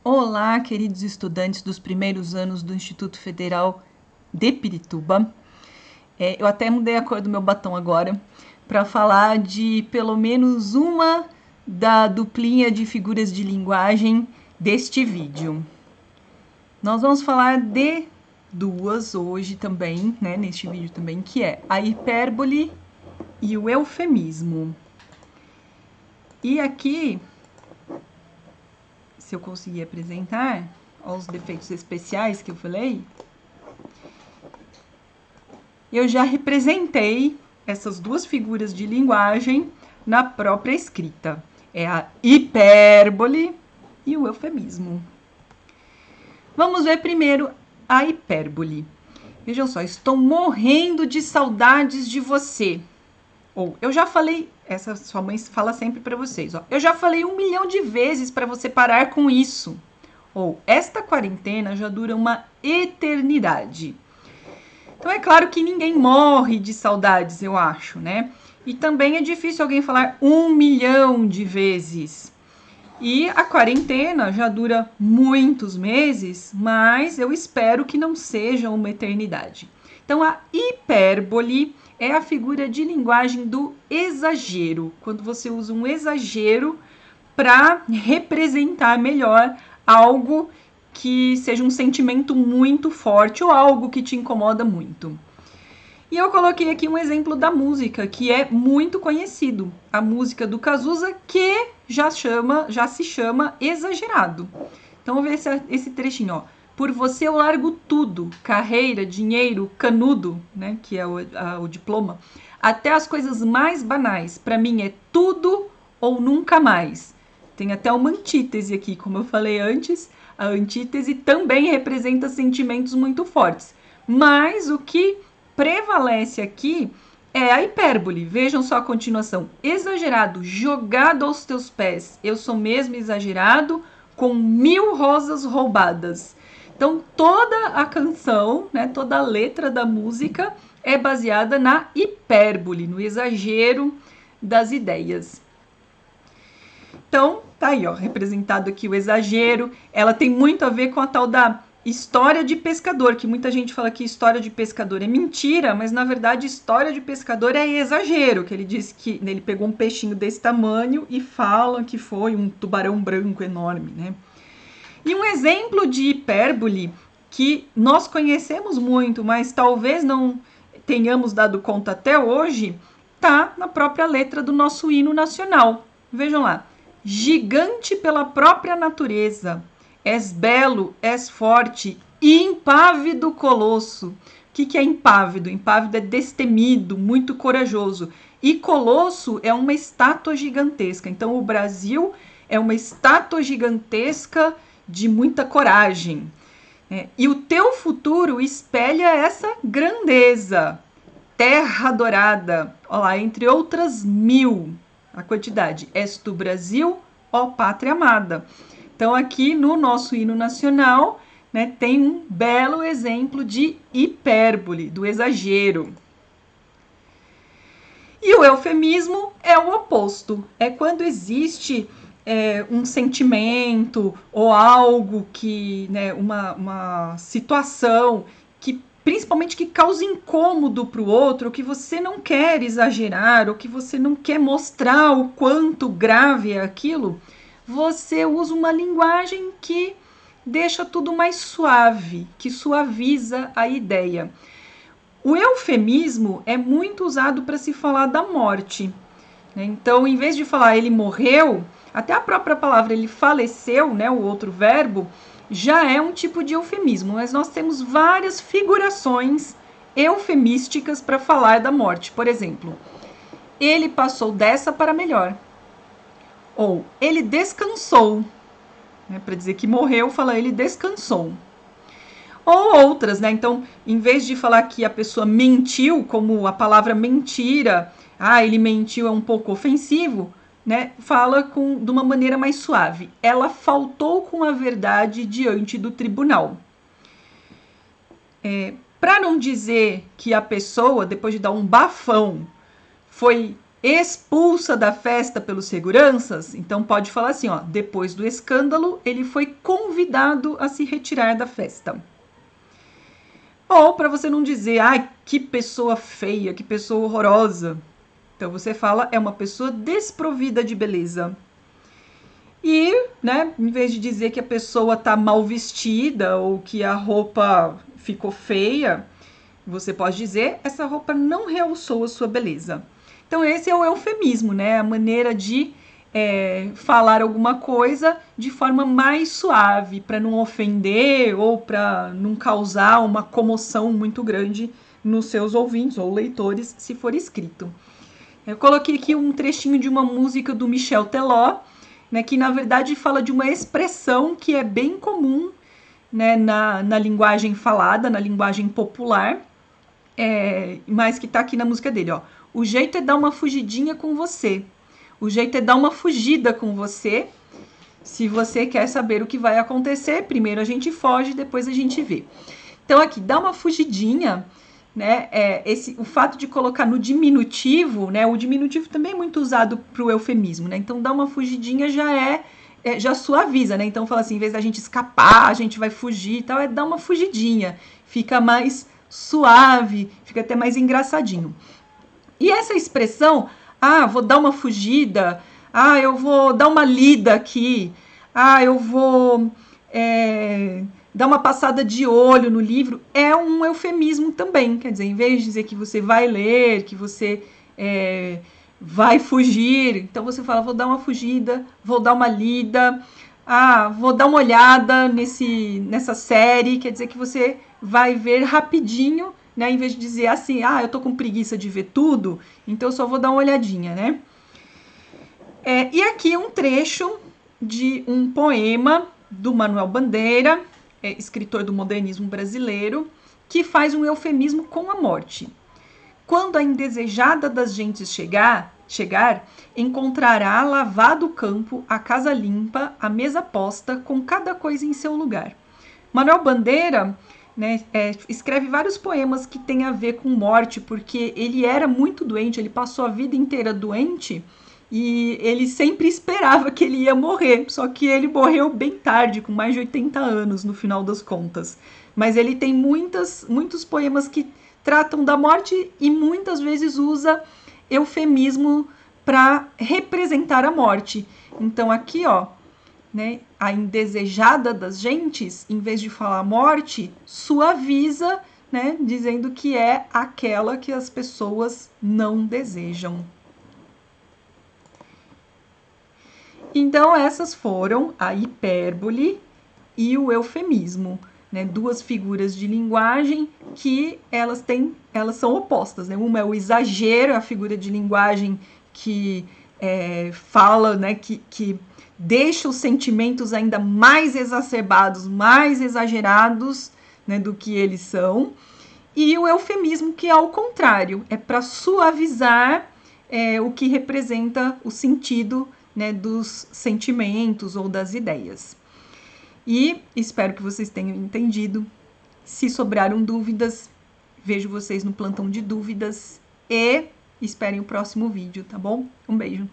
Olá, queridos estudantes dos primeiros anos do Instituto Federal de Pirituba. Eu até mudei a cor do meu batom agora para falar de pelo menos uma da duplinha de figuras de linguagem deste vídeo. Nós vamos falar de duas hoje também, né, neste vídeo também, que é a hipérbole e o eufemismo. E aqui, se eu conseguir apresentar os defeitos especiais que eu falei, eu já representei essas duas figuras de linguagem na própria escrita. É a hipérbole e o eufemismo. Vamos ver primeiro a hipérbole. Vejam só, estou morrendo de saudades de você. Ou, eu já falei, essa sua mãe fala sempre para vocês, ó, eu já falei 1 milhão de vezes para você parar com isso. Ou, esta quarentena já dura uma eternidade. Então é claro que ninguém morre de saudades, eu acho, né? E também é difícil alguém falar 1 milhão de vezes. E a quarentena já dura muitos meses, mas eu espero que não seja uma eternidade. Então a hipérbole é a figura de linguagem do exagero, quando você usa um exagero para representar melhor algo que seja um sentimento muito forte ou algo que te incomoda muito. E eu coloquei aqui um exemplo da música, que é muito conhecido. A música do Cazuza, que já se chama Exagerado. Então, vamos ver esse trechinho, ó. Por você eu largo tudo, carreira, dinheiro, canudo, né, que é o diploma, até as coisas mais banais. Para mim é tudo ou nunca mais. Tem até uma antítese aqui, como eu falei antes. A antítese também representa sentimentos muito fortes. Mas o que prevalece aqui é a hipérbole. Vejam só a continuação. Exagerado, jogado aos teus pés. Eu sou mesmo exagerado, com 1000 rosas roubadas. Então, toda a canção, né, toda a letra da música é baseada na hipérbole, no exagero das ideias. Então, tá aí, ó, representado aqui o exagero. Ela tem muito a ver com a tal da história de pescador, que muita gente fala que história de pescador é mentira, mas na verdade história de pescador é exagero, que ele disse que ele pegou um peixinho desse tamanho e fala que foi um tubarão branco enorme, né? E um exemplo de hipérbole que nós conhecemos muito, mas talvez não tenhamos dado conta até hoje, tá na própria letra do nosso hino nacional. Vejam lá. Gigante pela própria natureza, és belo, és forte, impávido colosso. O que é impávido? Impávido é destemido, muito corajoso. E colosso é uma estátua gigantesca. Então o Brasil é uma estátua gigantesca de muita coragem. E o teu futuro espelha essa grandeza. Terra dourada, olha lá, entre outras 1000. A quantidade. És tu, Brasil, ó pátria amada. Então, aqui no nosso hino nacional, né, tem um belo exemplo de hipérbole, do exagero. E o eufemismo é o oposto. É quando existe um sentimento ou algo que, né, uma situação que principalmente que causa incômodo para o outro, que você não quer exagerar, ou que você não quer mostrar o quanto grave é aquilo, você usa uma linguagem que deixa tudo mais suave, que suaviza a ideia. O eufemismo é muito usado para se falar da morte. Então, em vez de falar ele morreu, até a própria palavra ele faleceu, né, o outro verbo, já é um tipo de eufemismo, mas nós temos várias figurações eufemísticas para falar da morte. Por exemplo, ele passou dessa para melhor. Ou ele descansou. Né, para dizer que morreu, fala ele descansou. Ou outras, né? Então, em vez de falar que a pessoa mentiu, como a palavra mentira, ele mentiu é um pouco ofensivo, né? Fala de uma maneira mais suave. Ela faltou com a verdade diante do tribunal. Para não dizer que a pessoa, depois de dar um bafão, foi expulsa da festa pelos seguranças, então pode falar assim, ó, depois do escândalo, ele foi convidado a se retirar da festa. Ou para você não dizer, ai, que pessoa feia, que pessoa horrorosa. Então você fala, é uma pessoa desprovida de beleza. E, né, em vez de dizer que a pessoa tá mal vestida ou que a roupa ficou feia, você pode dizer, essa roupa não realçou a sua beleza. Então esse é o eufemismo, né? A maneira de falar alguma coisa de forma mais suave, para não ofender ou para não causar uma comoção muito grande nos seus ouvintes ou leitores, se for escrito. Eu coloquei aqui um trechinho de uma música do Michel Teló, né, que na verdade fala de uma expressão que é bem comum, né, na linguagem falada, na linguagem popular, mas que tá aqui na música dele, ó. O jeito é dar uma fugidinha com você. O jeito é dar uma fugida com você. Se você quer saber o que vai acontecer, primeiro a gente foge, depois a gente vê. Então aqui, dá uma fugidinha, né? O fato de colocar no diminutivo, né? O diminutivo também é muito usado para o eufemismo, né? Então dá uma fugidinha já suaviza, né? Então fala assim, em vez da gente escapar, a gente vai fugir e tal, é dar uma fugidinha. Fica mais suave, fica até mais engraçadinho. E essa expressão, vou dar uma fugida, eu vou dar uma lida aqui, eu vou dar uma passada de olho no livro, é um eufemismo também. Quer dizer, em vez de dizer que você vai ler, que você vai fugir, então você fala, vou dar uma fugida, vou dar uma lida, vou dar uma olhada nessa série, quer dizer que você vai ver rapidinho, né, em vez de dizer assim, eu tô com preguiça de ver tudo, então eu só vou dar uma olhadinha, né? E aqui um trecho de um poema do Manuel Bandeira, escritor do modernismo brasileiro, que faz um eufemismo com a morte. Quando a indesejada das gentes chegar, encontrará lavado o campo, a casa limpa, a mesa posta, com cada coisa em seu lugar. Manuel Bandeira, né, escreve vários poemas que têm a ver com morte, porque ele era muito doente, ele passou a vida inteira doente e ele sempre esperava que ele ia morrer, só que ele morreu bem tarde, com mais de 80 anos no final das contas. Mas ele tem muitos poemas que tratam da morte e muitas vezes usa eufemismo para representar a morte. Então aqui, ó, né, a indesejada das gentes, em vez de falar morte, suaviza, né, dizendo que é aquela que as pessoas não desejam. Então essas foram a hipérbole e o eufemismo, né, duas figuras de linguagem que elas são opostas, né? Uma é o exagero, a figura de linguagem que fala, né, que deixa os sentimentos ainda mais exacerbados, mais exagerados, né, do que eles são. E o eufemismo, que é ao contrário, é para suavizar o que representa o sentido, né, dos sentimentos ou das ideias. E espero que vocês tenham entendido. Se sobraram dúvidas, vejo vocês no plantão de dúvidas e esperem o próximo vídeo, tá bom? Um beijo!